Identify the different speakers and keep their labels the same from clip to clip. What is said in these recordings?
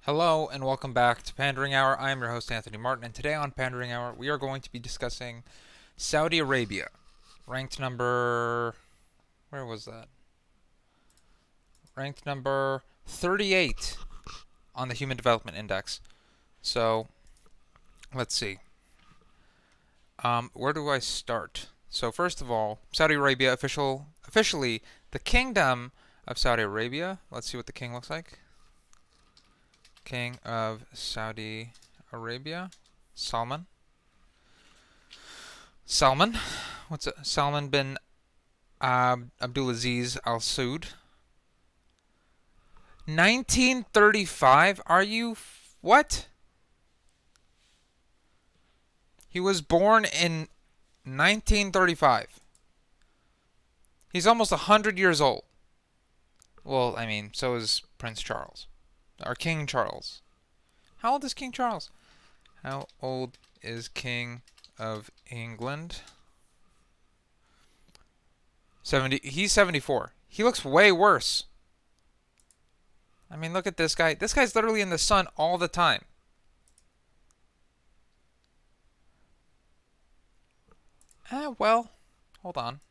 Speaker 1: Hello and welcome back to Pandering Hour. I am your host Anthony Martin, and today on Pandering Hour we are going to be discussing Saudi Arabia, ranked number where was that? Ranked number 38 on the Human Development Index. So let's see. Where do I start? So first of all, Saudi Arabia officially the Kingdom of Saudi Arabia. Let's see what the king looks like. King of Saudi Arabia, Salman. Salman, what's it? Salman bin Abdulaziz Al Saud. 1935? Are you what? He was born in 1935. He's almost 100 years old. Well, I mean, so is Prince Charles. Or King Charles. How old is King Charles? How old is King of England? 70. He's 74. He looks way worse. I mean, look at this guy. This guy's literally in the sun all the time. Well, hold on.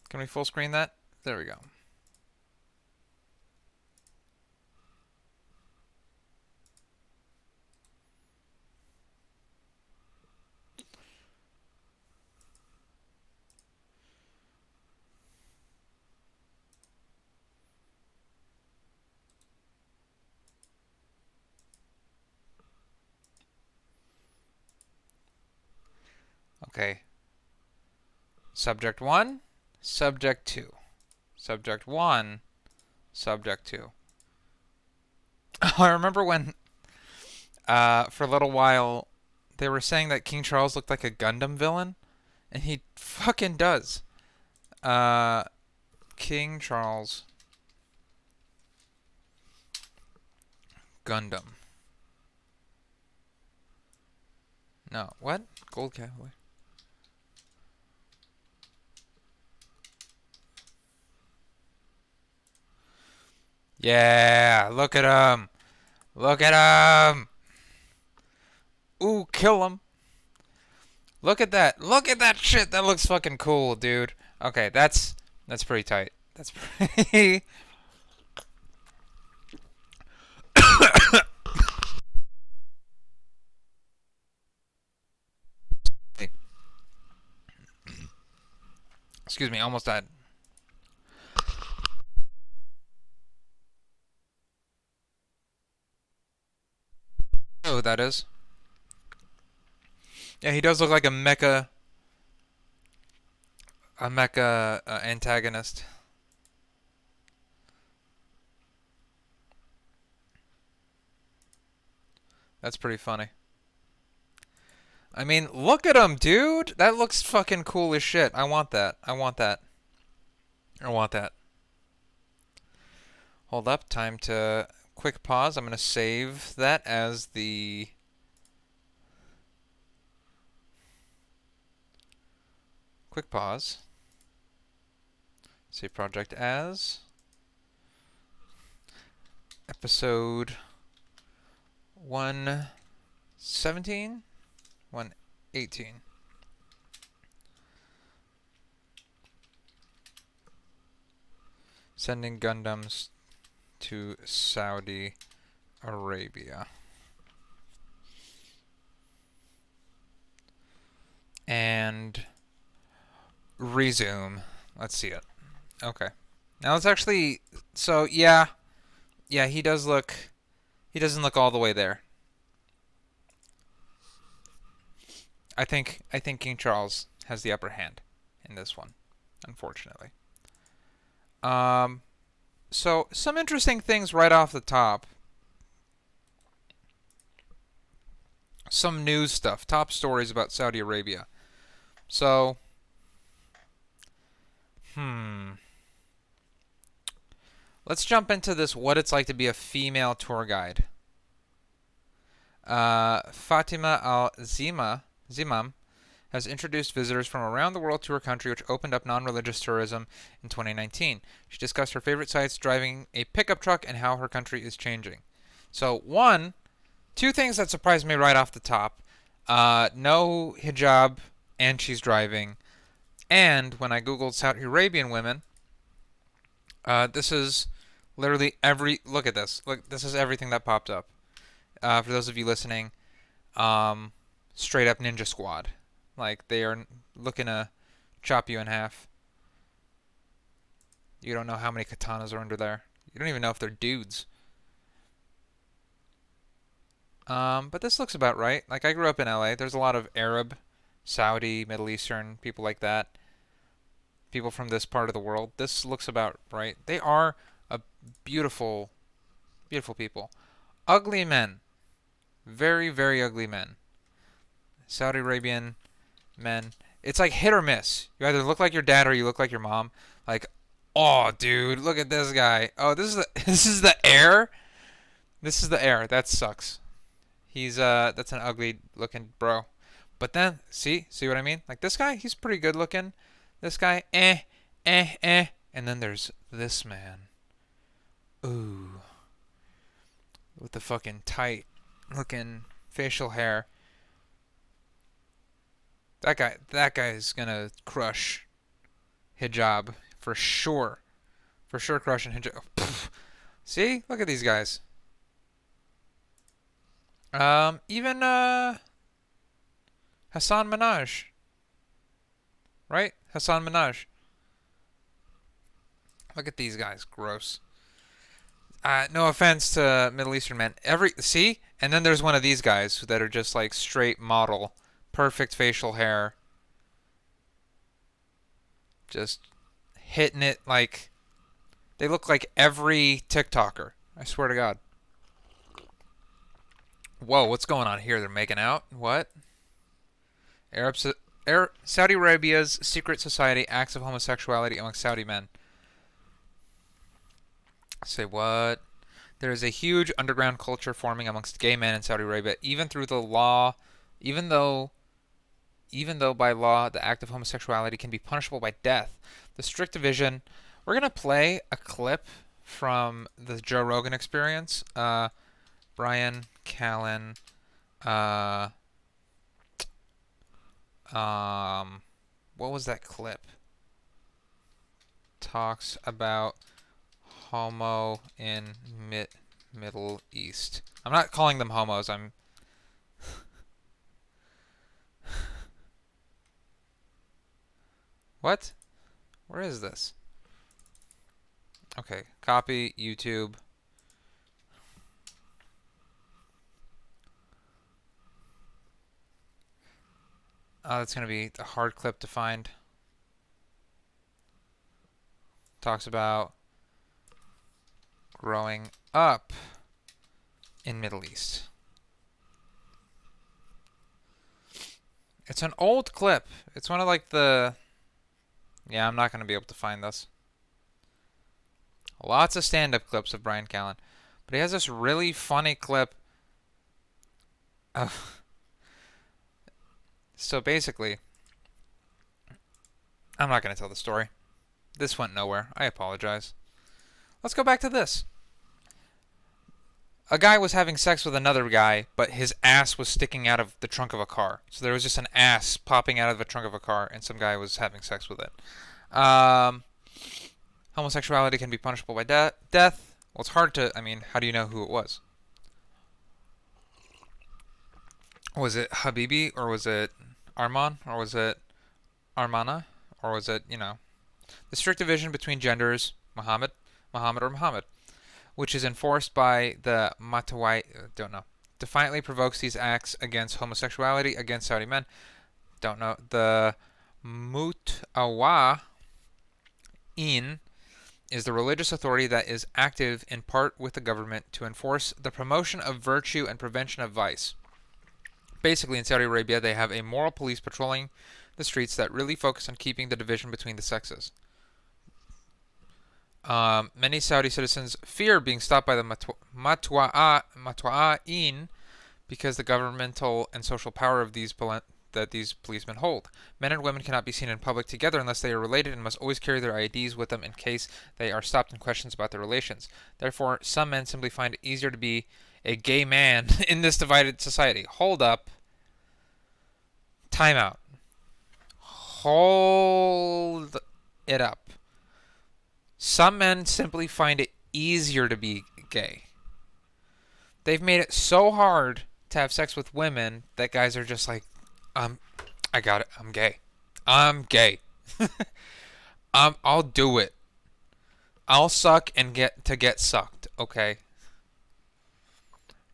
Speaker 1: Can we full screen that? There we go. Okay. Subject 1, Subject 2. Subject 1, Subject 2. I remember when, for a little while, they were saying that King Charles looked like a Gundam villain, and he fucking does. King Charles Gundam. No, what? Gold Cavalier. Yeah, look at him. Look at him. Ooh, kill him. Look at that. Look at that shit. That looks fucking cool, dude. Okay, that's pretty tight. That's pretty Excuse me, almost died. Oh, who that is. Yeah, he does look like a mecha antagonist. That's pretty funny. I mean, look at him, dude. That looks fucking cool as shit. I want that. I want that. I want that. Hold up. Time to quick pause. I'm going to save that as the quick pause. Save project as episode 117, 118. Sending Gundams to Saudi Arabia. And resume. Let's see it. Okay. Now let's actually. So yeah, he does look. He doesn't look all the way there. I think King Charles has the upper hand in this one, unfortunately. So some interesting things right off the top. Some news stuff, top stories about Saudi Arabia. So, let's jump into this, what it's like to be a female tour guide. Fatima Al-Zimam has introduced visitors from around the world to her country, which opened up non-religious tourism in 2019. She discussed her favorite sights driving a pickup truck and how her country is changing. So, two things that surprised me right off the top. No hijab, and she's driving. And when I googled Saudi Arabian women, this is literally look at this. Look, this is everything that popped up. For those of you listening, straight up Ninja Squad. Like, they are looking to chop you in half. You don't know how many katanas are under there. You don't even know if they're dudes. But this looks about right. Like, I grew up in LA. There's a lot of Arab, Saudi, Middle Eastern, people like that. People from this part of the world. This looks about right. They are a beautiful, beautiful people. Ugly men. Very, very ugly men. Saudi Arabian men. It's like hit or miss. You either look like your dad or you look like your mom. Like, oh, dude, look at this guy. Oh, this is the heir. This is the heir. That sucks. That's an ugly looking bro. But then, see what I mean? Like, this guy, he's pretty good looking. This guy, And then there's this man. Ooh. With the fucking tight looking facial hair. That guy is gonna crush hijab for sure. For sure crushing hijab. See? Look at these guys. Even Hassan Minaj. Right? Hassan Minaj. Look at these guys. Gross. No offense to Middle Eastern men. See? And then there's one of these guys that are just like straight model. Perfect facial hair. Just hitting it like... They look like every TikToker. I swear to God. Whoa, what's going on here? They're making out? What? Saudi Arabia's secret society acts of homosexuality among Saudi men. Say what? There is a huge underground culture forming amongst gay men in Saudi Arabia, even though by law the act of homosexuality can be punishable by death. The strict division. We're gonna play a clip from the Joe Rogan Experience. Brian Callen. What was that clip? Talks about homo in Middle East. I'm not calling them homos. I'm What? Where is this? Okay, copy YouTube. That's going to be a hard clip to find. Talks about growing up in Middle East. It's an old clip. It's one of like the... Yeah, I'm not going to be able to find this. Lots of stand-up clips of Brian Callen. But he has this really funny clip of... So basically, I'm not going to tell the story. This went nowhere. I apologize. Let's go back to this. A guy was having sex with another guy, but his ass was sticking out of the trunk of a car. So there was just an ass popping out of the trunk of a car, and some guy was having sex with it. Homosexuality can be punishable by death. Well, it's hard to... I mean, how do you know who it was? Was it Habibi, or was it Arman, or was it Armana, or was it, the strict division between genders, Muhammad, which is enforced by the Matawai, defiantly provokes these acts against homosexuality against Saudi men. The Mutawa'in is the religious authority that is active in part with the government to enforce the promotion of virtue and prevention of vice. Basically, in Saudi Arabia, they have a moral police patrolling the streets that really focus on keeping the division between the sexes. Many Saudi citizens fear being stopped by the Matwa'in because the governmental and social power of these that these policemen hold. Men and women cannot be seen in public together unless they are related and must always carry their IDs with them in case they are stopped and questions about their relations. Therefore, some men simply find it easier to be a gay man in this divided society. Hold up. Time out. Hold it up. Some men simply find it easier to be gay. They've made it so hard to have sex with women that guys are just like, I got it. I'm gay. I'm gay. I'll do it. I'll suck and get sucked. Okay.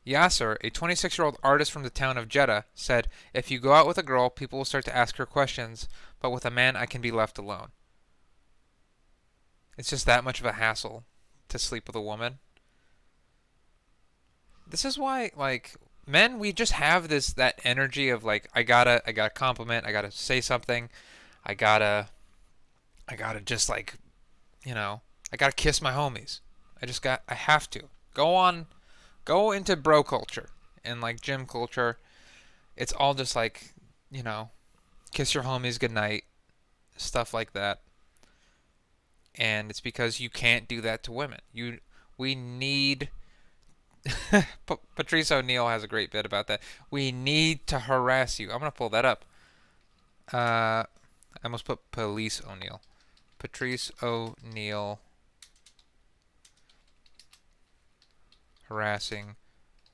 Speaker 1: Yasser, a 26-year-old artist from the town of Jeddah, said, "If you go out with a girl, people will start to ask her questions, but with a man, I can be left alone." It's just that much of a hassle to sleep with a woman. This is why, like, men, we just have that energy of like, I gotta compliment, I gotta say something, I gotta just like, I gotta kiss my homies. I have to go into bro culture and like gym culture. It's all just like, kiss your homies goodnight, stuff like that. And it's because you can't do that to women. We need. Patrice O'Neill has a great bit about that. We need to harass you. I'm gonna pull that up. I almost put Police O'Neill. Patrice O'Neill harassing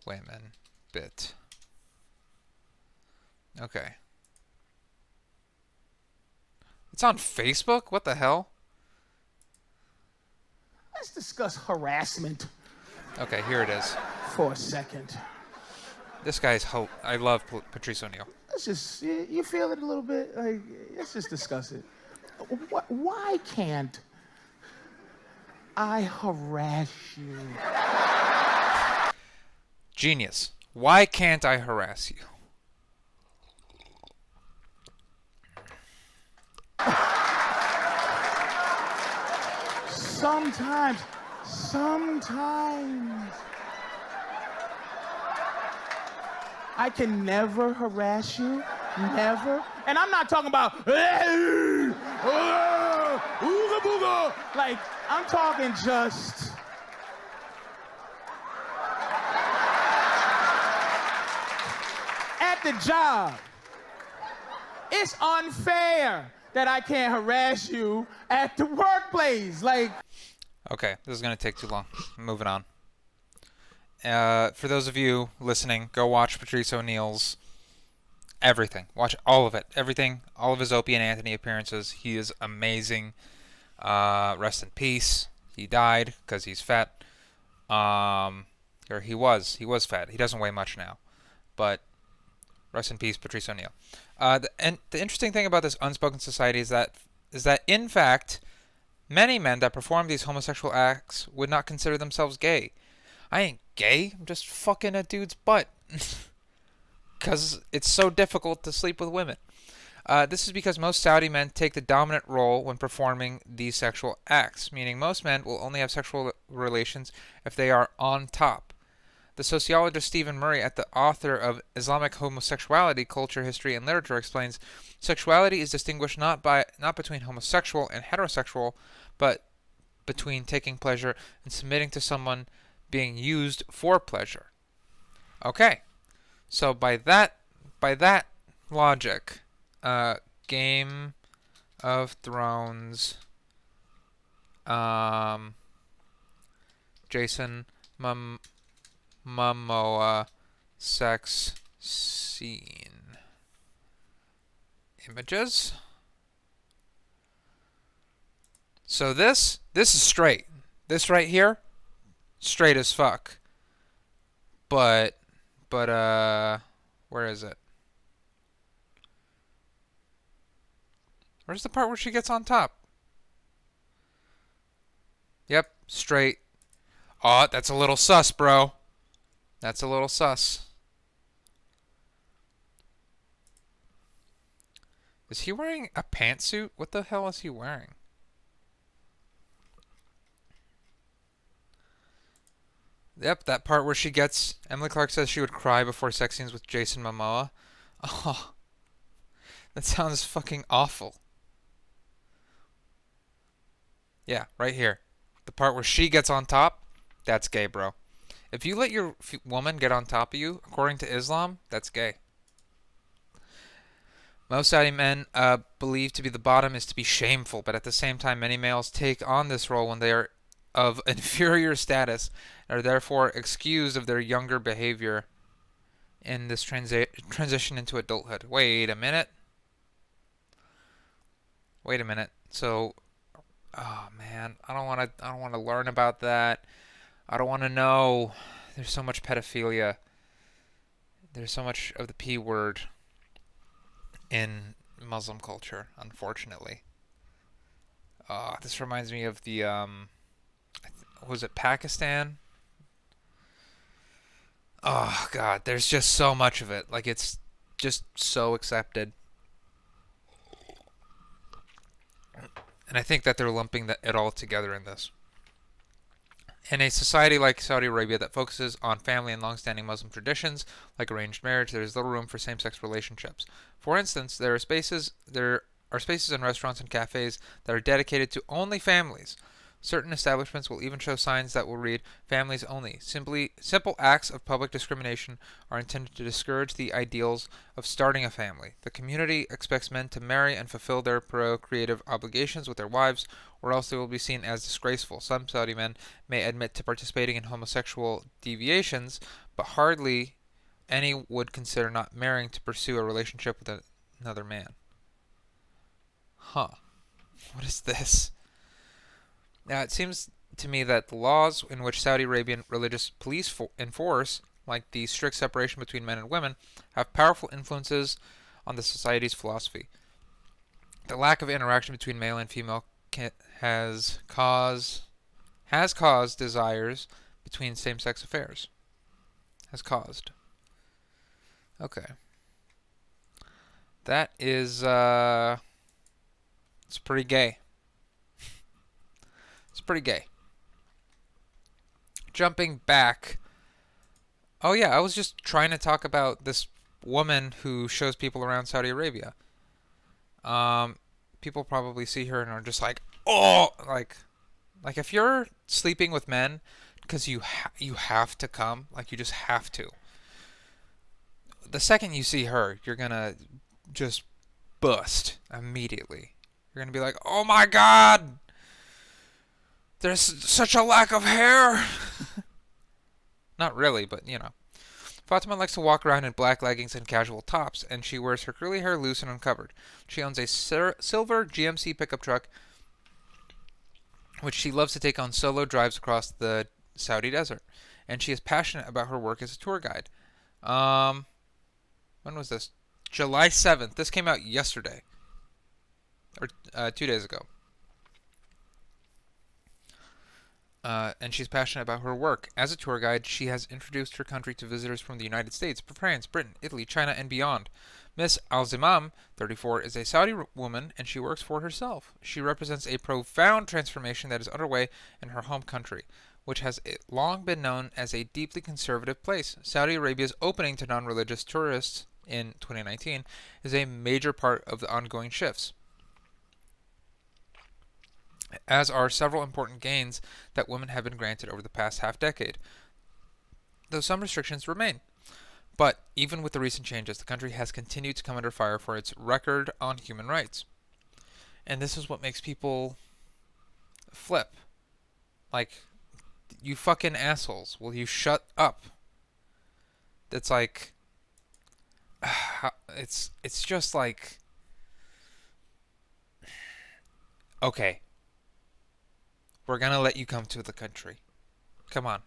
Speaker 1: women bit. Okay. It's on Facebook? What the hell?
Speaker 2: Let's discuss harassment.
Speaker 1: Okay, here it is.
Speaker 2: For a second.
Speaker 1: This guy's I love Patrice O'Neill.
Speaker 2: Let's just, you feel it a little bit? Like, let's just discuss it. Why can't I harass you?
Speaker 1: Genius. Why can't I harass you?
Speaker 2: Sometimes. I can never harass you. Never. And I'm not talking about, ooga booga. Like, I'm talking just. At the job. It's unfair that I can't harass you at the workplace. Like.
Speaker 1: Okay, this is going to take too long. Moving on. For those of you listening, go watch Patrice O'Neill's everything. Watch all of it. Everything. All of his Opie and Anthony appearances. He is amazing. Rest in peace. He died because he's fat. Or he was fat. He doesn't weigh much now. But rest in peace, Patrice O'Neill. And the interesting thing about this unspoken society is that in fact, many men that perform these homosexual acts would not consider themselves gay. I ain't gay. I'm just fucking a dude's butt. Because it's so difficult to sleep with women. This is because most Saudi men take the dominant role when performing these sexual acts, meaning most men will only have sexual relations if they are on top. The sociologist Stephen Murray, the author of Islamic Homosexuality, Culture, History, and Literature, explains sexuality is distinguished not between homosexual and heterosexual, but between taking pleasure and submitting to someone being used for pleasure. Okay, so by that logic, Game of Thrones, Jason Momoa sex scene images. So this is straight. This right here, straight as fuck. But where is it? Where's the part where she gets on top? Yep, straight. Oh, that's a little sus, bro. That's a little sus. Is he wearing a pantsuit? What the hell is he wearing? Yep, that part where Emily Clark says she would cry before sex scenes with Jason Momoa. Oh, That sounds fucking awful. Yeah, right here. The part where she gets on top, that's gay, bro. If you let your woman get on top of you, according to Islam, that's gay. Most Saudi men believe to be the bottom is to be shameful, but at the same time, many males take on this role when they are of inferior status and are therefore excused of their younger behavior in this transition into adulthood. Wait a minute. Wait a minute. So, oh man, I don't want to. I don't want to learn about that. I don't want to know. There's so much pedophilia. There's so much of the P word in Muslim culture, unfortunately. This reminds me of the was it Pakistan? Oh God, there's just so much of it. Like it's just so accepted, and I think that they're lumping it all together in this. In a society like Saudi Arabia that focuses on family and long-standing Muslim traditions, like arranged marriage, there is little room for same-sex relationships. For instance, there are spaces in restaurants and cafes that are dedicated to only families. Certain establishments will even show signs that will read "families only." Simple acts of public discrimination are intended to discourage the ideals of starting a family. The community expects men to marry and fulfill their procreative obligations with their wives, or else they will be seen as disgraceful. Some Saudi men may admit to participating in homosexual deviations, but hardly any would consider not marrying to pursue a relationship with another man. Huh. What is this? Now, it seems to me that the laws in which Saudi Arabian religious police enforce, like the strict separation between men and women, have powerful influences on the society's philosophy. The lack of interaction between male and female has caused desires between same-sex affairs. Has caused. Okay. That is it's pretty gay. It's pretty gay. Jumping back. Oh yeah, I was just trying to talk about this woman who shows people around Saudi Arabia. Um, People probably see her and are just like, oh, like if you're sleeping with men because you have to come, like you just have to. The second you see her, you're gonna just bust immediately. You're gonna be like, oh my god, there's such a lack of hair. Not really, but you know. Fatima likes to walk around in black leggings and casual tops, and she wears her curly hair loose and uncovered. She owns a silver GMC pickup truck, which she loves to take on solo drives across the Saudi desert. And she is passionate about her work as a tour guide. Um, when was this? July 7th. This came out yesterday, or 2 days ago. And she's passionate about her work. As a tour guide, she has introduced her country to visitors from the United States, France, Britain, Italy, China, and beyond. Miss Al-Zimam, 34, is a Saudi woman, and she works for herself. She represents a profound transformation that is underway in her home country, which has long been known as a deeply conservative place. Saudi Arabia's opening to non-religious tourists in 2019 is a major part of the ongoing shifts, as are several important gains that women have been granted over the past half-decade, though some restrictions remain. But even with the recent changes, the country has continued to come under fire for its record on human rights. And this is what makes people flip. Like, you fucking assholes, will you shut up? It's like, it's just like, okay, we're gonna let you come to the country. Come on.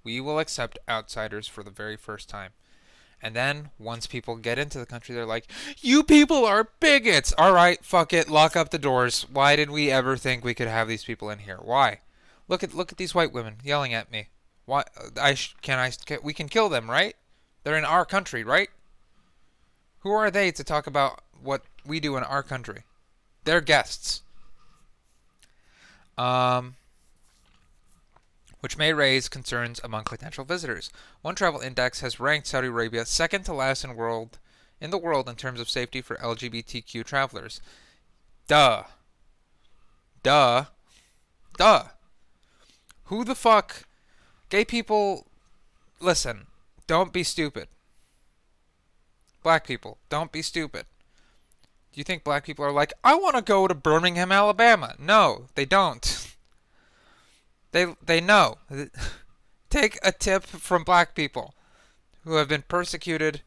Speaker 1: We will accept outsiders for the very first time. And then, once people get into the country, they're like, you people are bigots! Alright, fuck it, lock up the doors. Why did we ever think we could have these people in here? Why? Look at these white women yelling at me. Why? We can kill them, right? They're in our country, right? Who are they to talk about what we do in our country? They're guests. Which may raise concerns among potential visitors. One travel index has ranked Saudi Arabia second to last in in the world in terms of safety for LGBTQ travelers. Duh. Duh. Duh. Who the fuck? Gay people, listen, don't be stupid. Black people, don't be stupid. Do you think black people are like, I want to go to Birmingham, Alabama? No, they don't. They know. Take a tip from black people who have been persecuted.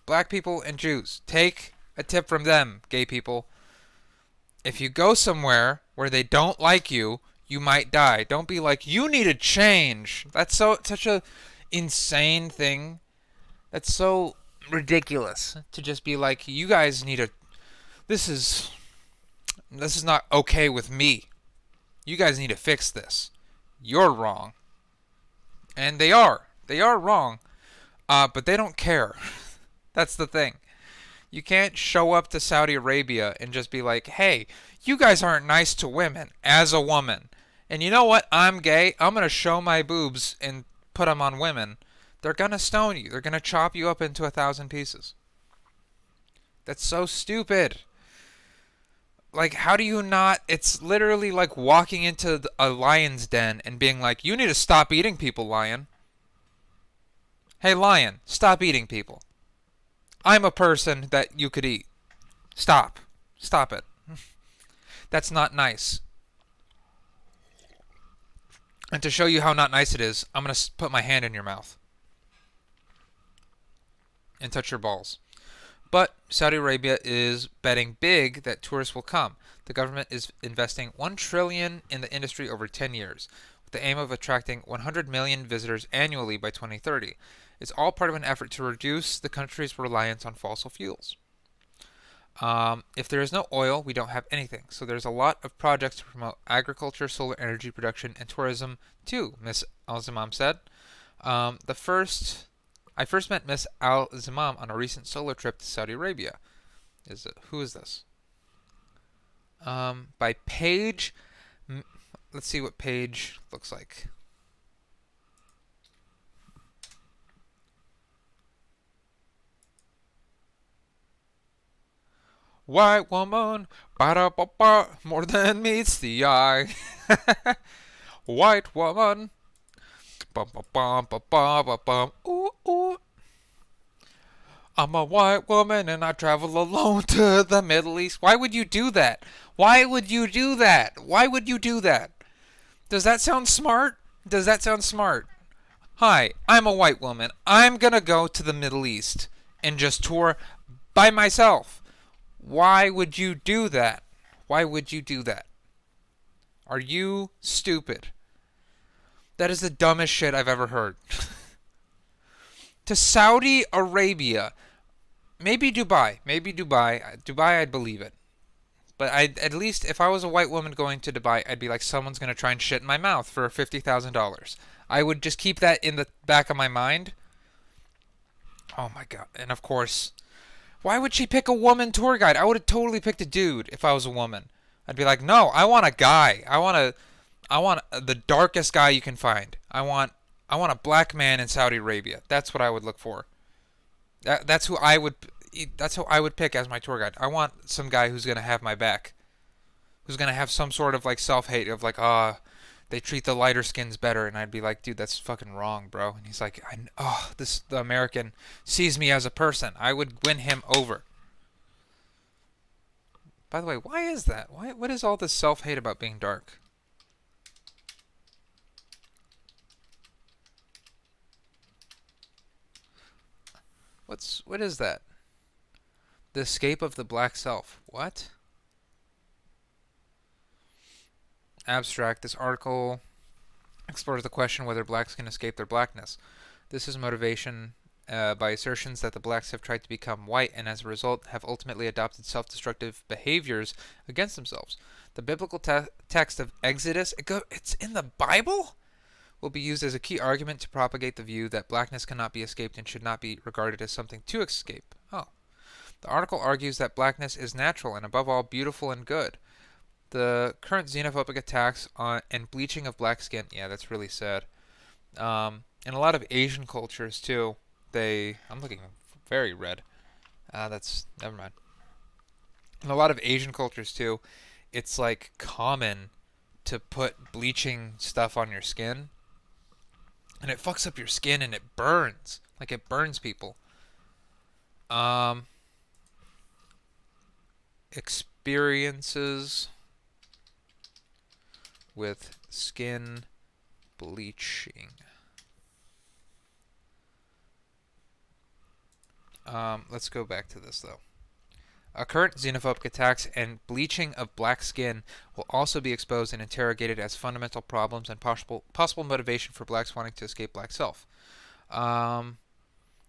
Speaker 1: Black people and Jews. Take a tip from them, gay people. If you go somewhere where they don't like you, you might die. Don't be like, you need to change. That's such a insane thing. That's so ridiculous to just be like, you guys need to, this is not okay with me. You guys need to fix this. You're wrong. And they are wrong, but they don't care. That's the thing. You can't show up to Saudi Arabia and just be like, hey, you guys aren't nice to women as a woman. And you know what? I'm gay. I'm going to show my boobs and put them on women. They're going to stone you. They're going to chop you up into 1,000 pieces. That's so stupid. Like, how do you not? It's literally like walking into a lion's den and being like, you need to stop eating people, lion. Hey, lion, stop eating people. I'm a person that you could eat. Stop. Stop it. That's not nice. And to show you how not nice it is, I'm going to put my hand in your mouth and touch your balls. But Saudi Arabia is betting big that tourists will come. The government is investing $1 trillion in the industry over 10 years, with the aim of attracting 100 million visitors annually by 2030. It's all part of an effort to reduce the country's reliance on fossil fuels. If there is no oil, we don't have anything. So there's a lot of projects to promote agriculture, solar energy production, and tourism too, Ms. Al-Zimam said. I first met Miss Al-Zimam on a recent solo trip to Saudi Arabia. Who is this? By Paige. Let's see what Paige looks like. White woman, ba-da-ba-ba, more than meets the eye. White woman, bum-ba-bum-ba-ba-ba-bum, ooh, ooh. I'm a white woman and I travel alone to the Middle East. Why would you do that? Why would you do that? Why would you do that? Does that sound smart? Does that sound smart? Hi, I'm a white woman. I'm gonna go to the Middle East and just tour by myself. Why would you do that? Why would you do that? Are you stupid? That is the dumbest shit I've ever heard. To Saudi Arabia. Maybe Dubai. Dubai, I'd believe it. But at least if I was a white woman going to Dubai, I'd be like, someone's going to try and shit in my mouth for $50,000. I would just keep that in the back of my mind. Oh my god. And of course, why would she pick a woman tour guide? I would have totally picked a dude if I was a woman. I'd be like, no, I want a guy. I want the darkest guy you can find. I want a black man in Saudi Arabia. That's what I would look for. That's who I would pick as my tour guide. I want some guy who's gonna have my back, who's gonna have some sort of like self-hate of like, they treat the lighter skins better, and I'd be like, dude, that's fucking wrong, bro. And he's like, the American sees me as a person. I would win him over. By the way, why is that? What is all this self-hate about being dark? What is that? The escape of the black self. What? Abstract. This article explores the question whether blacks can escape their blackness. This is motivation by assertions that the blacks have tried to become white and as a result have ultimately adopted self-destructive behaviors against themselves. The biblical text of Exodus, it's in the Bible? Will be used as a key argument to propagate the view that blackness cannot be escaped and should not be regarded as something to escape. Oh. The article argues that blackness is natural and above all beautiful and good. The current xenophobic attacks on and bleaching of black skin, yeah, that's really sad. In a lot of Asian cultures too, I'm looking very red. That's never mind. In a lot of Asian cultures too, it's like common to put bleaching stuff on your skin, and it fucks up your skin and it burns. Like it burns people. Um, Experiences with skin bleaching. Let's go back to this though. Current xenophobic attacks and bleaching of black skin will also be exposed and interrogated as fundamental problems and possible motivation for blacks wanting to escape black self. Um,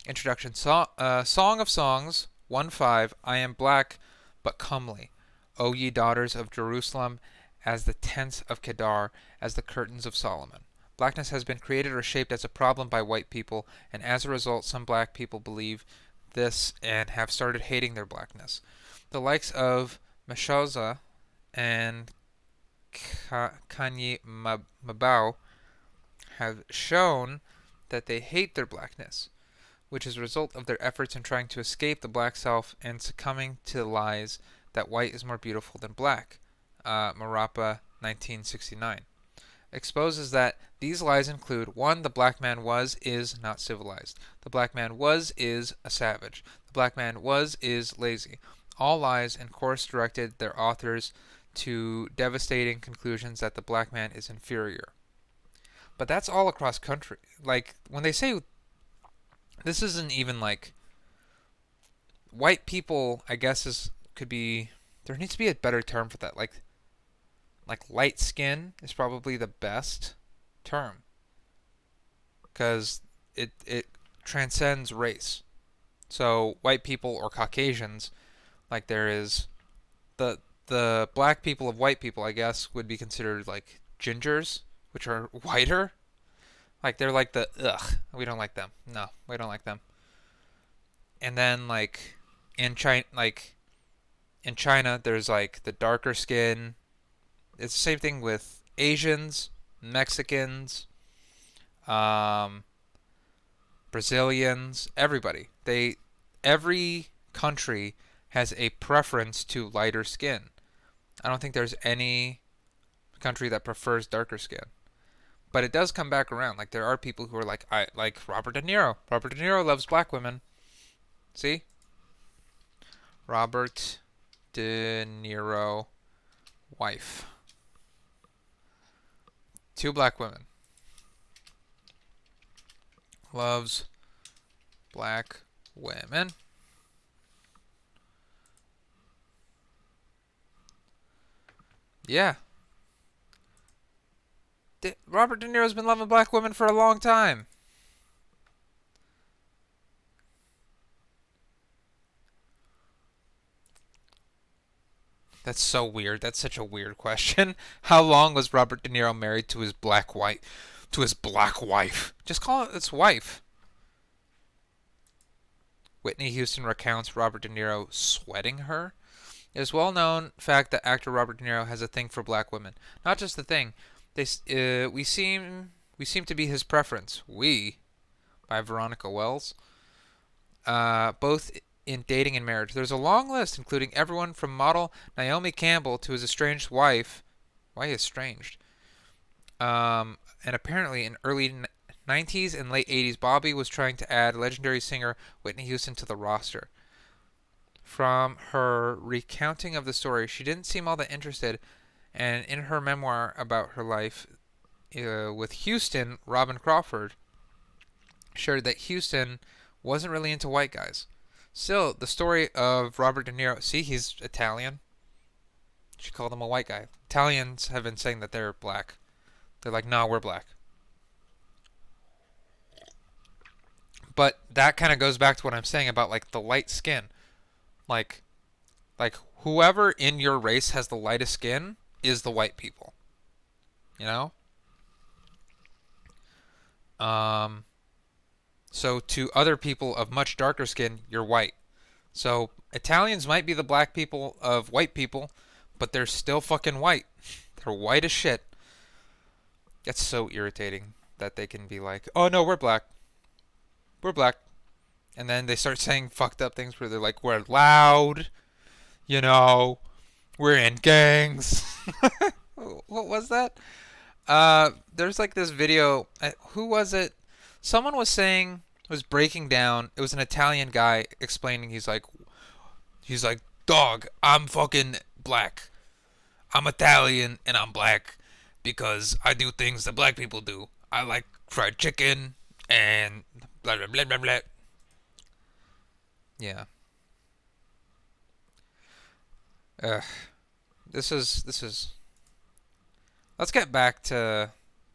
Speaker 1: Introduction. Song of Songs 1:5. I am black but comely, O ye daughters of Jerusalem, as the tents of Kedar, as the curtains of Solomon. Blackness has been created or shaped as a problem by white people, and as a result, some black people believe this and have started hating their blackness. The likes of Mashoza and Kanye Mabau have shown that they hate their blackness, which is a result of their efforts in trying to escape the black self and succumbing to the lies that white is more beautiful than black. Marapa, 1969. Exposes that these lies include 1. The black man is not civilized. The black man is a savage. The black man is lazy. All lies and course directed their authors to devastating conclusions that the black man is inferior. But that's all across country. Like, when they say this isn't even like white people, I guess could be, there needs to be a better term for that. Like light skin is probably the best term because it transcends race. So white people or Caucasians, like there is the black people of white people, I guess, would be considered like gingers, which are whiter. Like they're like the ugh, we don't like them. No, we don't like them. And then in China, in China, there's like the darker skin. It's the same thing with Asians, Mexicans, um, Brazilians, everybody. Every country has a preference to lighter skin. I don't think there's any country that prefers darker skin. But it does come back around. Like there are people who are like, I like Robert De Niro. Robert De Niro loves black women. See? Robert De Niro, wife. 2 black women. Loves black women. Yeah. Robert De Niro's been loving black women for a long time. That's so weird. That's such a weird question. How long was Robert De Niro married to his black wife? Just call it his wife. Whitney Houston recounts Robert De Niro sweating her. It is well known fact that actor Robert De Niro has a thing for black women. Not just a thing. We seem to be his preference. We, by Veronica Wells. Both in dating and marriage. There's a long list, including everyone from model Naomi Campbell to his estranged wife. Why estranged? And apparently in early 90s and late 80s, Bobby was trying to add legendary singer Whitney Houston to the roster. From her recounting of the story, she didn't seem all that interested, and in her memoir about her life with Houston, Robin Crawford shared that Houston wasn't really into white guys. Still, the story of Robert De Niro, see, he's Italian. She called him a white guy. Italians have been saying that they're black. They're like, no, we're black. But that kind of goes back to what I'm saying about like the light skin. Like whoever in your race has the lightest skin is the white people. You know? So to other people of much darker skin, you're white. So Italians might be the black people of white people, but they're still fucking white. They're white as shit. It's so irritating that they can be like, oh no, we're black. We're black. And then they start saying fucked up things where they're like, we're loud, you know, we're in gangs. What was that? There's like this video. Who was it? Someone was breaking down. It was an Italian guy explaining. He's like, dog, I'm fucking black. I'm Italian and I'm black because I do things that black people do. I like fried chicken and blah blah blah blah blah. Yeah. Ugh. This is. Let's get back to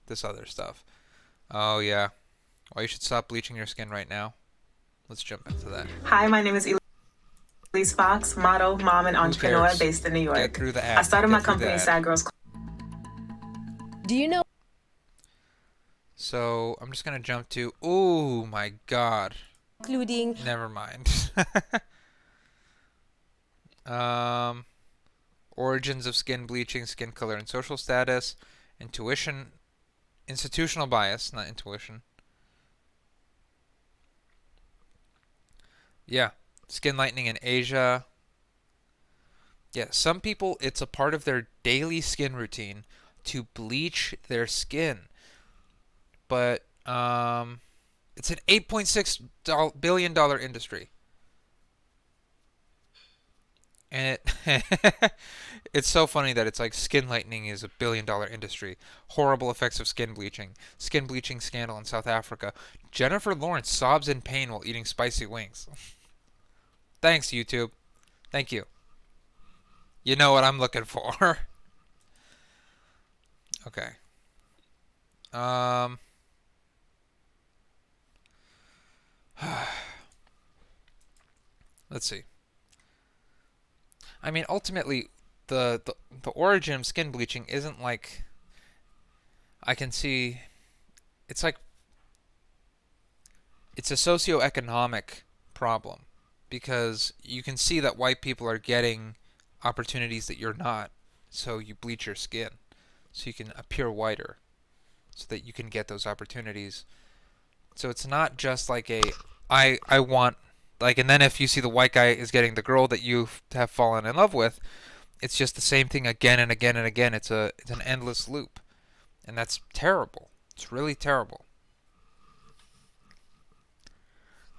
Speaker 1: this other stuff. Oh yeah. Why you should stop bleaching your skin right now. Let's jump into that.
Speaker 3: Hi, my name is Elise Fox, model, mom, and entrepreneur
Speaker 1: cares?
Speaker 3: based in New York.
Speaker 1: Get through the ad.
Speaker 3: I started
Speaker 1: Get
Speaker 3: my
Speaker 1: through the
Speaker 3: company,
Speaker 1: ad.
Speaker 3: Sad Girls.
Speaker 4: Do you know?
Speaker 1: So I'm just gonna jump to. Oh my god.
Speaker 4: Including
Speaker 1: Never mind. Origins of skin bleaching, skin color and social status, intuition, institutional bias, not intuition. Yeah, skin lightening in Asia. Yeah, some people, it's a part of their daily skin routine to bleach their skin. But it's an $8.6 billion industry. And it's so funny that it's like skin lightening is $1 billion industry. Horrible effects of skin bleaching scandal in South Africa. Jennifer Lawrence sobs in pain while eating spicy wings. Thanks, YouTube. Thank you. You know what I'm looking for. Okay. Let's see. I mean, ultimately, the origin of skin bleaching isn't like I can see. It's like it's a socioeconomic problem because you can see that white people are getting opportunities that you're not, so you bleach your skin so you can appear whiter, so that you can get those opportunities. So it's not just like a I want like, and then if you see the white guy is getting the girl that you have fallen in love with, it's just the same thing again and again and again. It's an endless loop, and that's terrible. It's really terrible.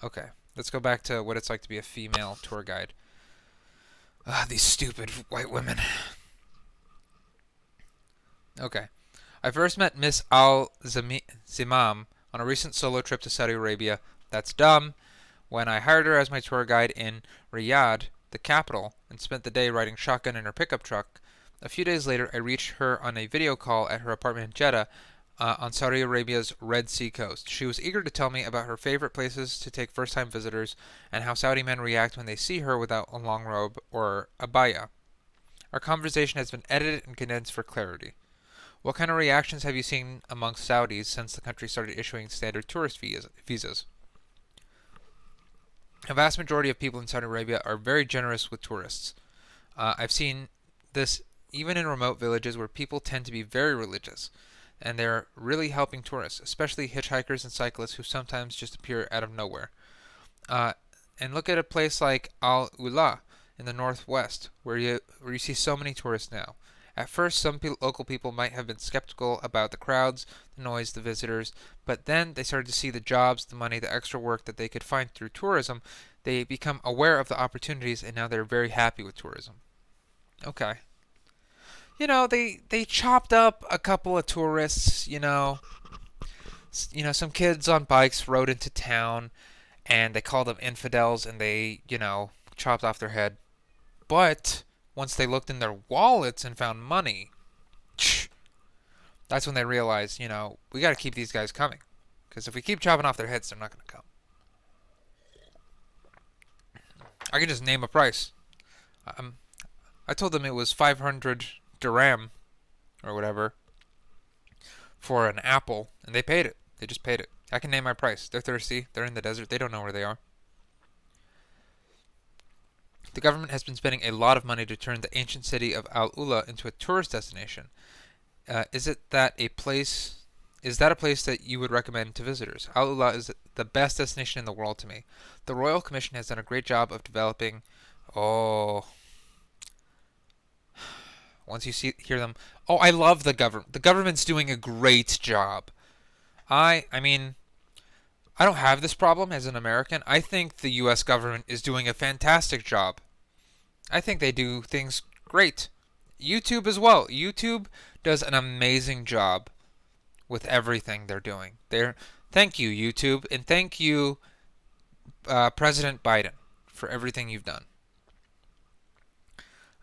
Speaker 1: Okay, let's go back to what it's like to be a female tour guide. These stupid white women. Okay. I first met Miss Al-Zimam on a recent solo trip to Saudi Arabia. That's dumb. When I hired her as my tour guide in Riyadh, the capital, and spent the day riding shotgun in her pickup truck. A few days later, I reached her on a video call at her apartment in Jeddah, on Saudi Arabia's Red Sea coast. She was eager to tell me about her favorite places to take first-time visitors and how Saudi men react when they see her without a long robe or abaya. Our conversation has been edited and condensed for clarity. What kind of reactions have you seen amongst Saudis since the country started issuing standard tourist visas? A vast majority of people in Saudi Arabia are very generous with tourists. I've seen this even in remote villages where people tend to be very religious, and they're really helping tourists, especially hitchhikers and cyclists who sometimes just appear out of nowhere. And look at a place like Al Ula in the northwest, where you see so many tourists now. At first, some local people might have been skeptical about the crowds, the noise, the visitors, but then they started to see the jobs, the money, the extra work that they could find through tourism. They become aware of the opportunities, and now they're very happy with tourism. Okay. You know, they chopped up a couple of tourists, some kids on bikes rode into town, and they called them infidels, and they, chopped off their head. But once they looked in their wallets and found money, that's when they realized, we got to keep these guys coming. Because if we keep chopping off their heads, they're not going to come. I can just name a price. I told them it was 500 dirham, or whatever, for an apple, and they paid it. They just paid it. I can name my price. They're thirsty. They're in the desert. They don't know where they are. The government has been spending a lot of money to turn the ancient city of Al Ula into a tourist destination. Is it that a place Is that a place that you would recommend to visitors? Al Ula is the best destination in the world to me. The Royal Commission has done a great job of developing. Oh, once you hear them. Oh, I love the government. The government's doing a great job. I mean, I don't have this problem as an American. I think the U.S. government is doing a fantastic job. I think they do things great. YouTube as well. YouTube does an amazing job with everything they're doing. Thank you, YouTube, and thank you, President Biden, for everything you've done.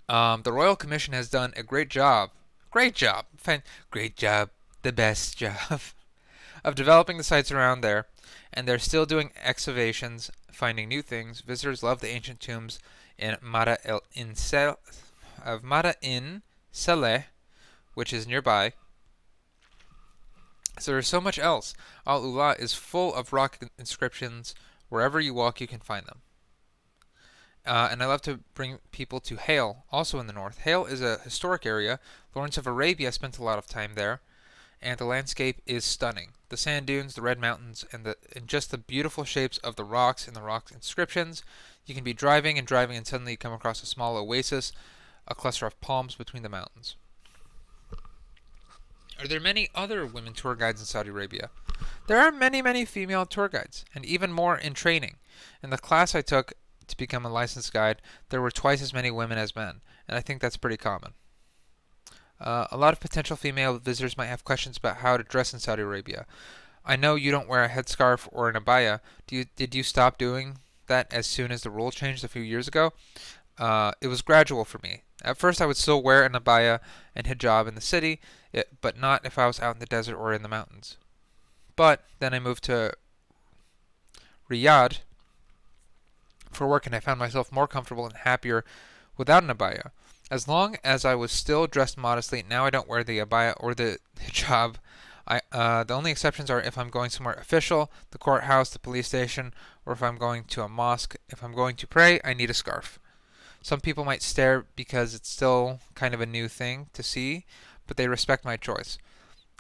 Speaker 1: The Royal Commission has done a great job. Great job. Great job. The best job of developing the sites around there, and they're still doing excavations, finding new things. Visitors love the ancient tombs in Mara in Saleh, which is nearby. So there's so much else. Al Ula is full of rock inscriptions. Wherever you walk, you can find them. And I love to bring people to Hale, also in the north. Hale is a historic area. Lawrence of Arabia spent a lot of time there, and the landscape is stunning. The sand dunes, the red mountains, and just the beautiful shapes of the rocks and the rock inscriptions. You can be driving, and suddenly you come across a small oasis, a cluster of palms between the mountains. Are there many other women tour guides in Saudi Arabia? There are many, many female tour guides, and even more in training. In the class I took to become a licensed guide, there were twice as many women as men, and I think that's pretty common. A lot of potential female visitors might have questions about how to dress in Saudi Arabia. I know you don't wear a headscarf or an abaya. Did you stop doing that as soon as the rule changed a few years ago? It was gradual for me. At first I would still wear an abaya and hijab in the city, but not if I was out in the desert or in the mountains. But then I moved to Riyadh for work, and I found myself more comfortable and happier without an abaya. As long as I was still dressed modestly, now I don't wear the abaya or the hijab. The only exceptions are if I'm going somewhere official, the courthouse, the police station, or if I'm going to a mosque. If I'm going to pray, I need a scarf. Some people might stare because it's still kind of a new thing to see, but they respect my choice.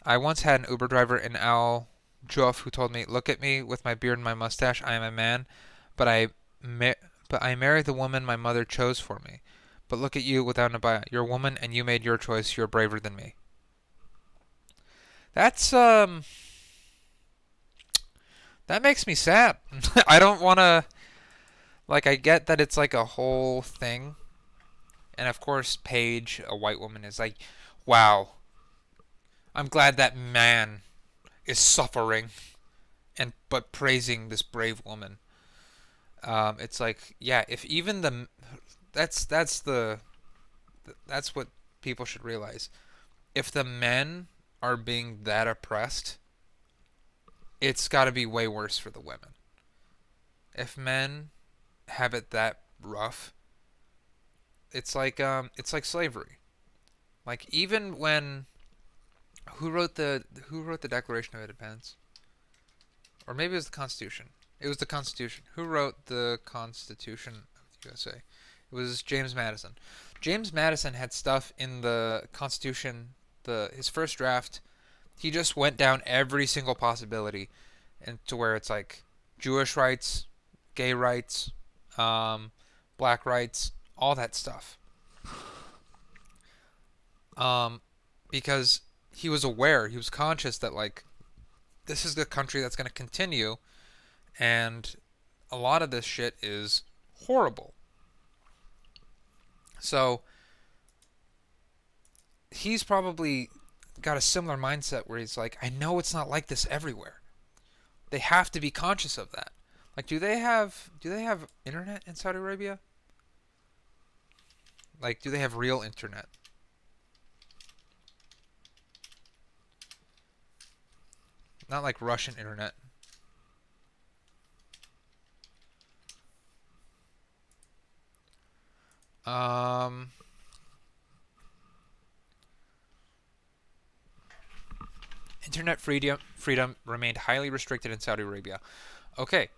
Speaker 1: I once had an Uber driver in Al Juf who told me, "Look at me with my beard and my mustache. I am a man, but I married the woman my mother chose for me. But look at you without an abaya. You're a woman and you made your choice. You're braver than me." That makes me sad. I don't want to, I get that it's like a whole thing. And of course, Paige, a white woman, is like, wow, I'm glad that man is suffering but praising this brave woman. It's like, yeah, if even that's what people should realize. If the men are being that oppressed, it's got to be way worse for the women. If men have it that rough, it's like slavery. Like, even when who wrote the Declaration of Independence? Or maybe it was the Constitution. It was the Constitution. Who wrote the Constitution of the USA? It was James Madison. James Madison had stuff in the Constitution, his first draft. He just went down every single possibility, and to where it's like Jewish rights, gay rights, black rights, all that stuff. Because he was aware, he was conscious that, like, this is the country that's going to continue, and a lot of this shit is horrible. So he's probably got a similar mindset where he's like, I know it's not like this everywhere. They have to be conscious of that. Like, do they have internet in Saudi Arabia? Like, do they have real internet? Not like Russian internet. Internet freedom remained highly restricted in Saudi Arabia. Okay.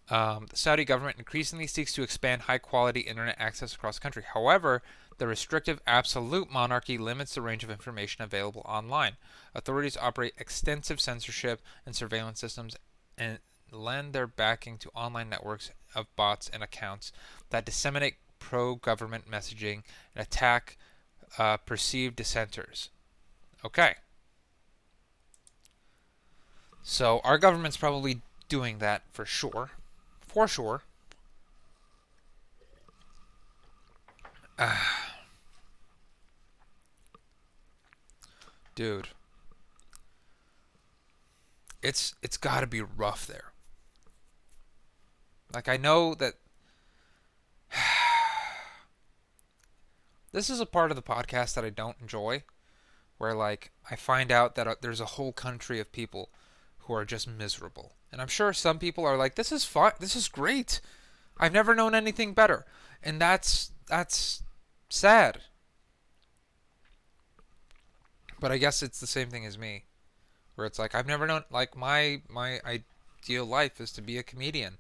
Speaker 1: The Saudi government increasingly seeks to expand high-quality internet access across the country. However, The restrictive absolute monarchy limits the range of information available online. Authorities operate extensive censorship and surveillance systems and lend their backing to online networks of bots and accounts that disseminate pro-government messaging and attack perceived dissenters. Okay. So our government's probably doing that for sure. For sure. Dude. It's got to be rough there. Like, I know that this is a part of the podcast that I don't enjoy, where, like, I find out that there's a whole country of people who are just miserable. And I'm sure some people are like, this is fun, this is great. I've never known anything better. And that's sad. But I guess it's the same thing as me, where it's like, I've never known, like, my ideal life is to be a comedian.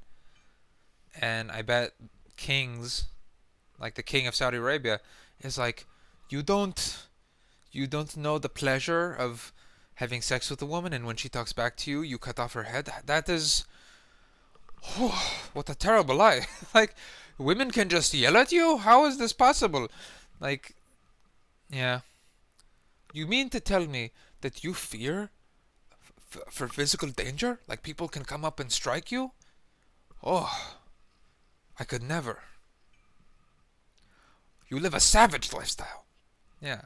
Speaker 1: And I bet kings, like the king of Saudi Arabia, is like, you don't know the pleasure of having sex with a woman, and when she talks back to you, you cut off her head. That is, what a terrible life. Like, women can just yell at you? How is this possible? Like, yeah. You mean to tell me that you fear for physical danger? Like, people can come up and strike you? Oh, I could never. You live a savage lifestyle. Yeah.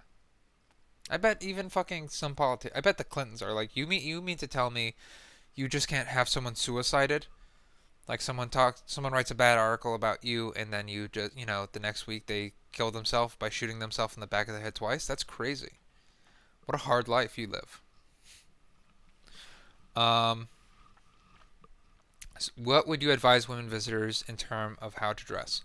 Speaker 1: I bet even fucking some I bet the Clintons are like, you mean to tell me you just can't have someone suicided? Like, someone writes a bad article about you, and then you just, the next week they kill themselves by shooting themselves in the back of the head twice? That's crazy. What a hard life you live. What would you advise women visitors in terms of how to dress?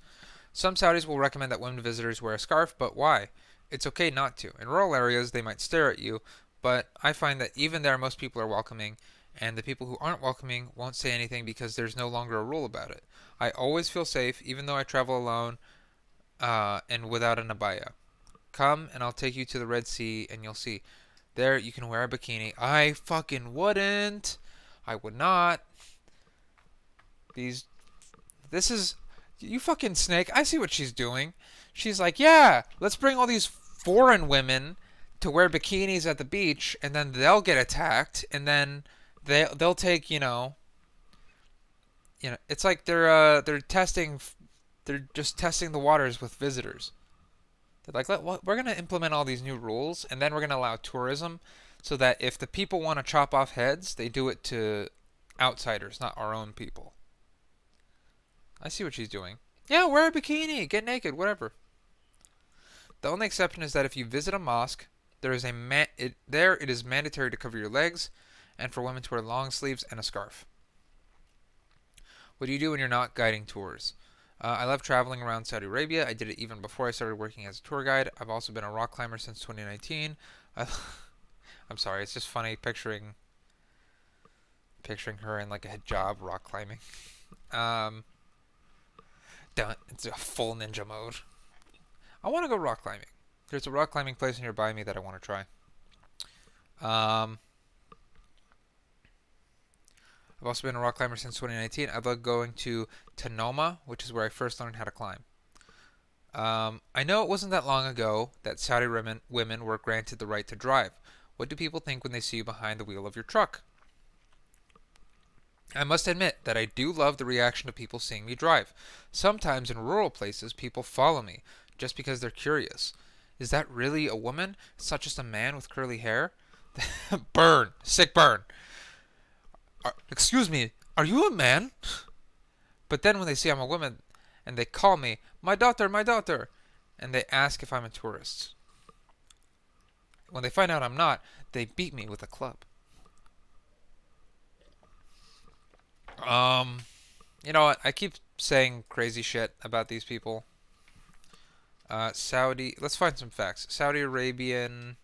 Speaker 1: Some Saudis will recommend that women visitors wear a scarf, but why? It's okay not to. In rural areas, they might stare at you, but I find that even there, most people are welcoming, and the people who aren't welcoming won't say anything because there's no longer a rule about it. I always feel safe, even though I travel alone and without an abaya. Come, and I'll take you to the Red Sea, and you'll see. There, you can wear a bikini. I fucking wouldn't. I would not. This is... You fucking snake. I see what she's doing. She's like, yeah, let's bring all these foreign women to wear bikinis at the beach, and then they'll get attacked, and then they'll take, it's like they're just testing the waters with visitors. They're like, we're gonna implement all these new rules, and then we're gonna allow tourism, so that if the people want to chop off heads, they do it to outsiders, not our own people. I see what she's doing. Yeah, wear a bikini, get naked, whatever. The only exception is that if you visit a mosque, it is mandatory to cover your legs, and for women to wear long sleeves and a scarf. What do you do when you're not guiding tours? I love traveling around Saudi Arabia. I did it even before I started working as a tour guide. I've also been a rock climber since 2019. I'm sorry, it's just funny picturing her in like a hijab rock climbing. It's a full ninja mode. I want to go rock climbing. There's a rock climbing place nearby me that I want to try. I've also been a rock climber since 2019. I love going to Tanoma, which is where I first learned how to climb. I know it wasn't that long ago that Saudi women were granted the right to drive. What do people think when they see you behind the wheel of your truck? I must admit that I do love the reaction of people seeing me drive. Sometimes in rural places, people follow me just because they're curious. Is that really a woman? It's not just a man with curly hair? Burn. Sick burn. Excuse me, are you a man? But then when they see I'm a woman and they call me, my daughter, and they ask if I'm a tourist. When they find out I'm not, they beat me with a club. You know what? I keep saying crazy shit about these people. Let's find some facts. Arabian.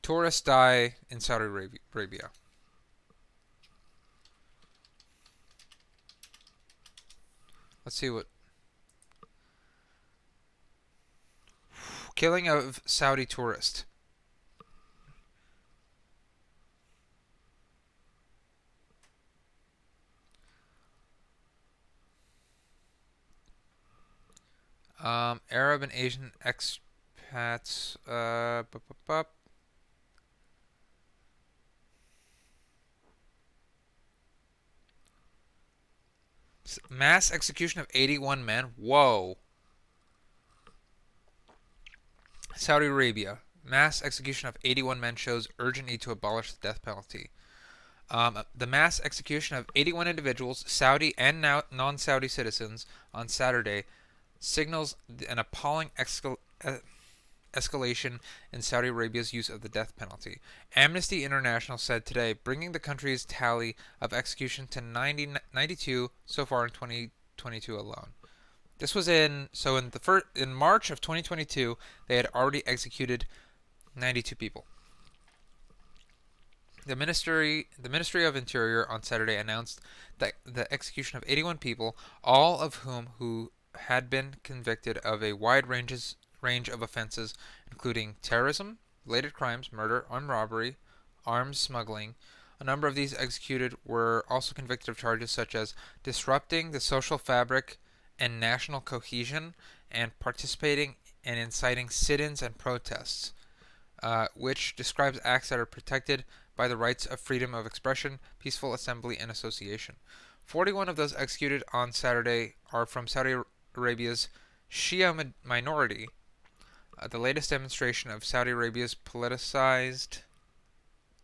Speaker 1: Tourists die in Saudi Arabia. Let's see what. Killing of Saudi tourist. Arab and Asian expats. Mass execution of 81 men. Whoa. Saudi Arabia. Mass execution of 81 men shows urgent need to abolish the death penalty. The mass execution of 81 individuals, Saudi and non-Saudi citizens, on Saturday signals an appalling escalation in Saudi Arabia's use of the death penalty. Amnesty International said today, bringing the country's tally of execution to 92 so far in 2022 alone. This was in March of 2022, they had already executed 92 people. The Ministry of Interior on Saturday announced that the execution of 81 people, all of whom had been convicted of a wide range of offenses, including terrorism, related crimes, murder, armed robbery, arms smuggling. A number of these executed were also convicted of charges such as disrupting the social fabric and national cohesion, and participating and inciting sit-ins and protests, which describes acts that are protected by the rights of freedom of expression, peaceful assembly, and association. 41 of those executed on Saturday are from Saudi Arabia's Shia minority, the latest demonstration of Saudi Arabia's politicized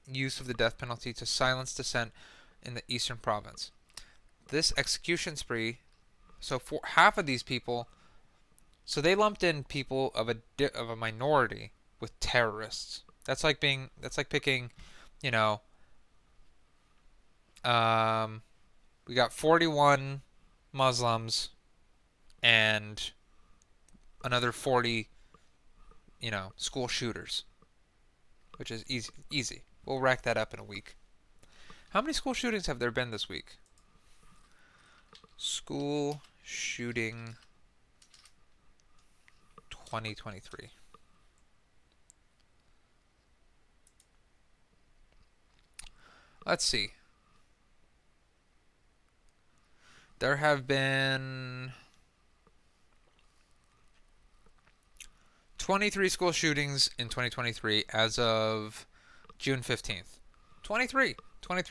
Speaker 1: use of the death penalty to silence dissent in the eastern province. This execution spree, so for half of these people, so they lumped in people of a minority with terrorists. That's like picking, you know, we got 41 Muslims and another 40, school shooters, which is easy. We'll rack that up in a week. How many school shootings have there been this week? School shooting 2023. Let's see. There have been 23 school shootings in 2023 as of June 15th. 23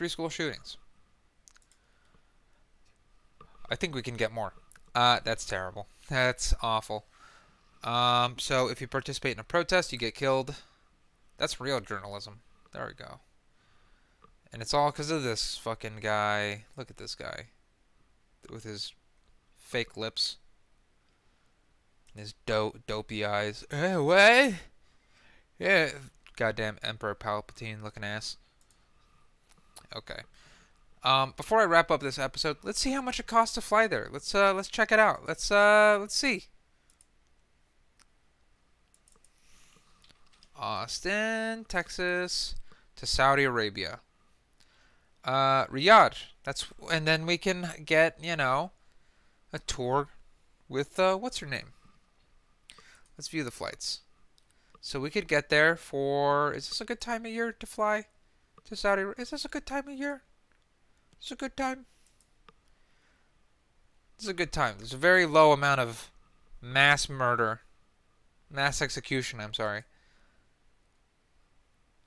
Speaker 1: school shootings. I think we can get more. That's terrible. That's awful. So if you participate in a protest, you get killed. That's real journalism. There we go. And it's all because of this fucking guy. Look at this guy. With his fake lips. And his dopey eyes. What? Yeah. Goddamn Emperor Palpatine looking ass. Okay. Before I wrap up this episode, let's see how much it costs to fly there. Let's check it out. Let's see. Austin, Texas to Saudi Arabia. Riyadh. And then we can get, a tour with what's her name? Let's view the flights. So we could get there for, is this a good time of year to fly to Saudi? Is this a good time of year? Is this a good time? This is a good time. There's a very low amount of mass execution, I'm sorry.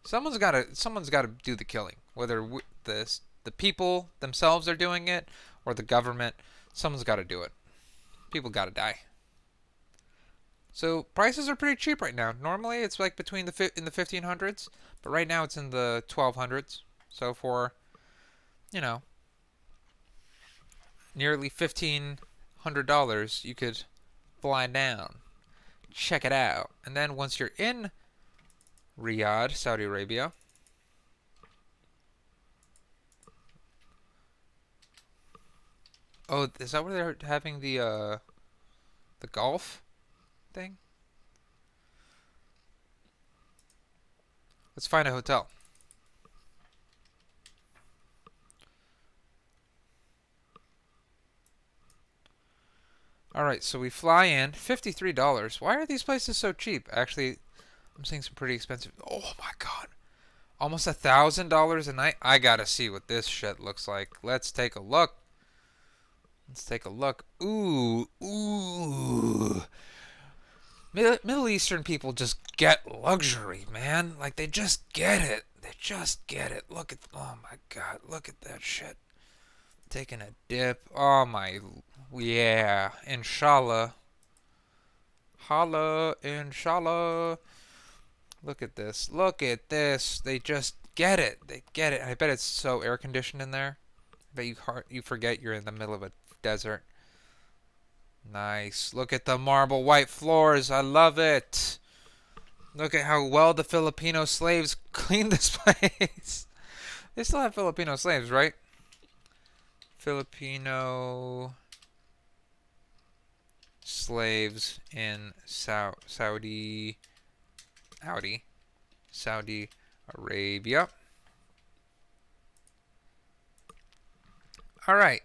Speaker 1: Someone's got to do the killing, whether the people themselves are doing it or the government. Someone's got to do it. People got to die. So prices are pretty cheap right now. Normally it's like between in the 1500s, but right now it's in the 1200s. So for, nearly $1,500, you could fly down, check it out, and then once you're in Riyadh, Saudi Arabia, oh, is that where they're having the golf thing? Let's find a hotel. Alright, so we fly in. $53. Why are these places so cheap? Actually, I'm seeing some pretty expensive. Oh my god. Almost $1,000 a night? I gotta see what this shit looks like. Let's take a look. Let's take a look. Ooh. Ooh. Middle Eastern people just get luxury, man. Like, they just get it. They just get it. Look at... Oh my god. Look at that shit. Taking a dip. Oh my... Yeah. Inshallah. Holla. Inshallah. Look at this. Look at this. They just get it. They get it. I bet it's so air conditioned in there. I bet you forget you're in the middle of a desert. Nice. Look at the marble white floors. I love it. Look at how well the Filipino slaves cleaned this place. They still have Filipino slaves, right? Filipino slaves in Saudi Arabia. All right.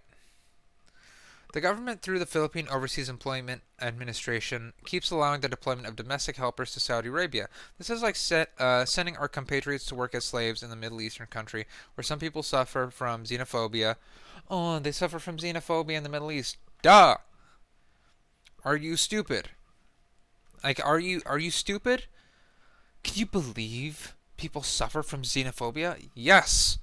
Speaker 1: The government, through the Philippine Overseas Employment Administration, keeps allowing the deployment of domestic helpers to Saudi Arabia. This is like sending our compatriots to work as slaves in the Middle Eastern country, where some people suffer from xenophobia. Oh, they suffer from xenophobia in the Middle East. Duh! Are you stupid? Like, are you stupid? Can you believe people suffer from xenophobia? Yes!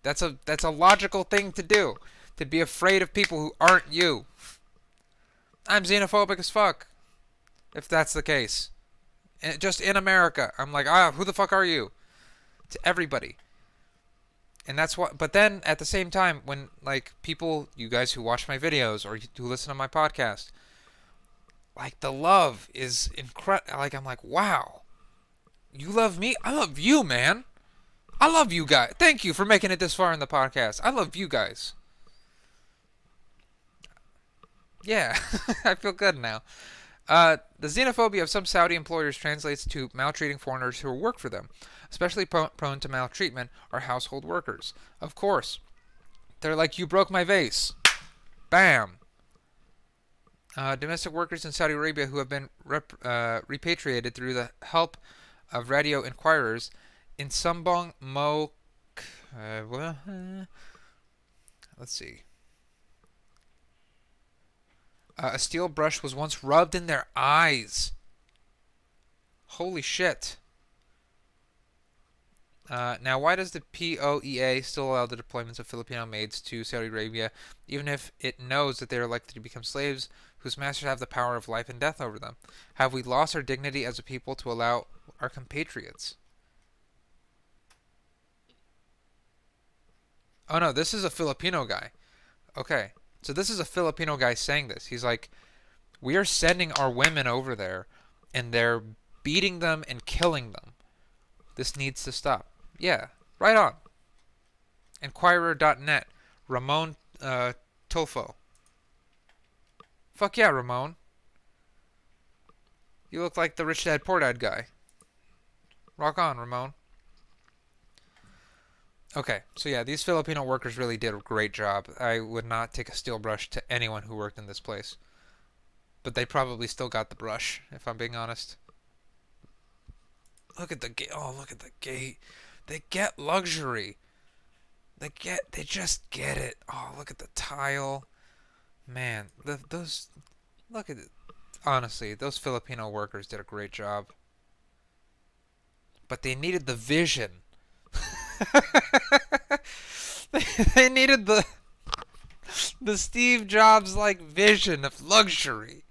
Speaker 1: That's a logical thing to do. To be afraid of people who aren't you. I'm xenophobic as fuck. If that's the case. And just in America. I'm like, who the fuck are you? To everybody. And that's what, but then at the same time, when like people, you guys who watch my videos or who listen to my podcast, like the love is incredible. Like I'm like, wow. You love me? I love you, man. I love you guys. Thank you for making it this far in the podcast. I love you guys. Yeah, I feel good now. The xenophobia of some Saudi employers translates to maltreating foreigners who work for them. Especially prone to maltreatment are household workers. Of course. They're like, you broke my vase. Bam. Domestic workers in Saudi Arabia who have been repatriated through the help of radio inquirers in Sumbong Mo... let's see. A steel brush was once rubbed in their eyes. Holy shit. Now, why does the POEA still allow the deployments of Filipino maids to Saudi Arabia, even if it knows that they are likely to become slaves whose masters have the power of life and death over them? Have we lost our dignity as a people to allow our compatriots? Oh no, this is a Filipino guy. Okay. So this is a Filipino guy saying this. He's like, we are sending our women over there, and they're beating them and killing them. This needs to stop. Yeah, right on. Enquirer.net. Ramon Tolfo. Fuck yeah, Ramon. You look like the Rich Dad Poor Dad guy. Rock on, Ramon. Okay, so yeah, these Filipino workers really did a great job. I would not take a steel brush to anyone who worked in this place. But they probably still got the brush, if I'm being honest. Look at the gate. Oh, look at the gate. They get luxury. They just get it. Oh, look at the tile. Man, those, look at it. Honestly, those Filipino workers did a great job. But they needed the vision. They needed the Steve Jobs like vision of luxury.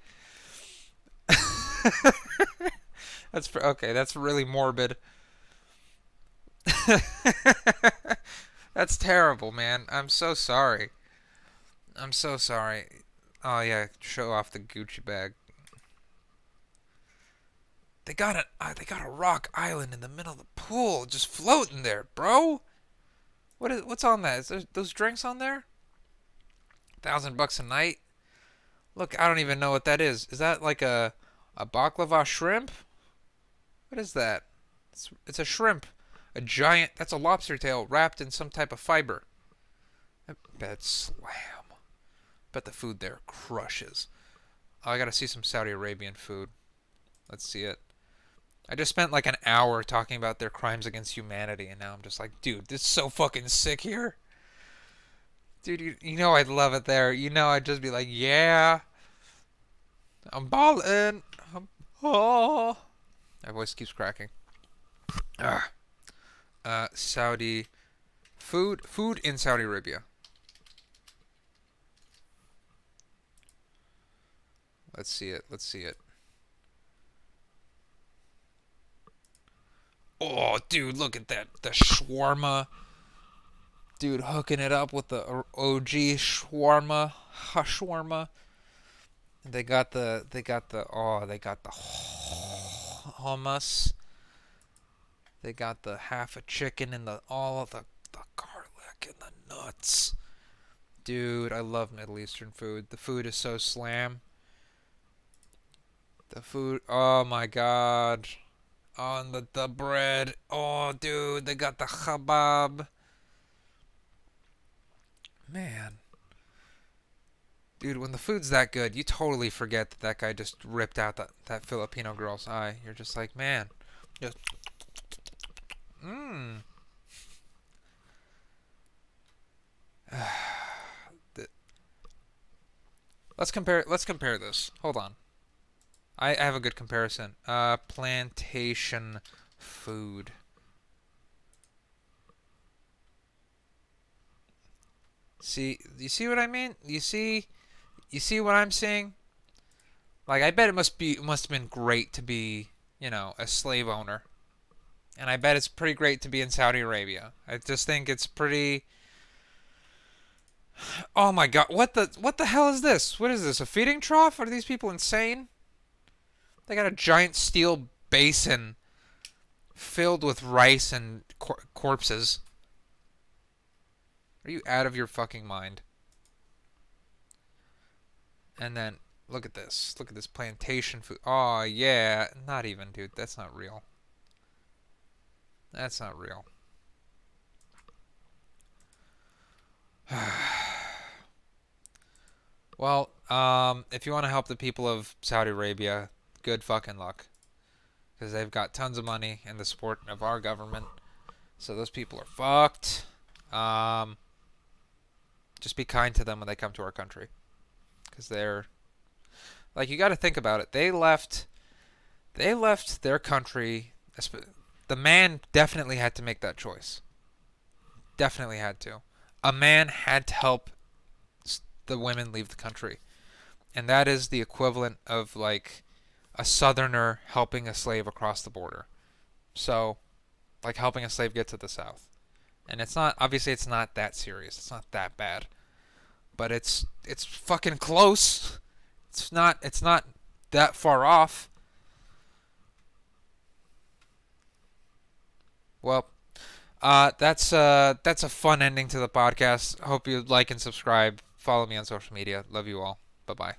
Speaker 1: Okay, that's really morbid. That's terrible, man. I'm so sorry. I'm so sorry. Oh yeah, show off the Gucci bag. They got a rock island in the middle of the pool, just floating there, bro. What's on that? Is there those drinks on there? $1,000 a night. Look, I don't even know what that is. Is that like a baklava shrimp? What is that? It's a shrimp. A giant. That's a lobster tail wrapped in some type of fiber. I bet it's slam. Bet the food there crushes. Oh, I gotta see some Saudi Arabian food. Let's see it. I just spent like an hour talking about their crimes against humanity, and now I'm just like, dude, this is so fucking sick here. Dude, you know I'd love it there. You know I'd just be like, yeah, I'm ballin'. Oh. My voice keeps cracking. Ugh. Saudi food in Saudi Arabia. Let's see it. Let's see it. Oh, dude, look at that. The shawarma. Dude, hooking it up with the OG shawarma. Shawarma. They got the hummus. They got the half a chicken and all of the garlic and the nuts. Dude, I love Middle Eastern food. The food is so slam. The food, oh my god. Oh, and the bread. Oh, dude, they got the kebab. Man. Dude, when the food's that good, you totally forget that guy just ripped out that Filipino girl's eye. You're just like, man. Just, mmm. Let's compare this. Hold on. I have a good comparison. Plantation food. See, you see what I mean? You see what I'm seeing? Like, I bet it must have been great to be, a slave owner. And I bet it's pretty great to be in Saudi Arabia. I just think it's pretty. Oh my god, what the hell is this? What is this? A feeding trough? Are these people insane? They got a giant steel basin filled with rice and corpses. Are you out of your fucking mind? And then look at this. Look at this plantation food. Oh yeah, not even, dude. That's not real. That's not real. Well, if you want to help the people of Saudi Arabia, good fucking luck. Because they've got tons of money and the support of our government. So those people are fucked. Just be kind to them when they come to our country. Because they're... Like, you got to think about it. They left their country. The man definitely had to make that choice. Definitely had to. A man had to help the women leave the country. And that is the equivalent of, like, a southerner helping a slave across the border. So, like helping a slave get to the south. And it's not, obviously it's not that serious. It's not that bad. But it's fucking close. It's not that far off. Well, that's a fun ending to the podcast. Hope you like and subscribe. Follow me on social media. Love you all. Bye-bye.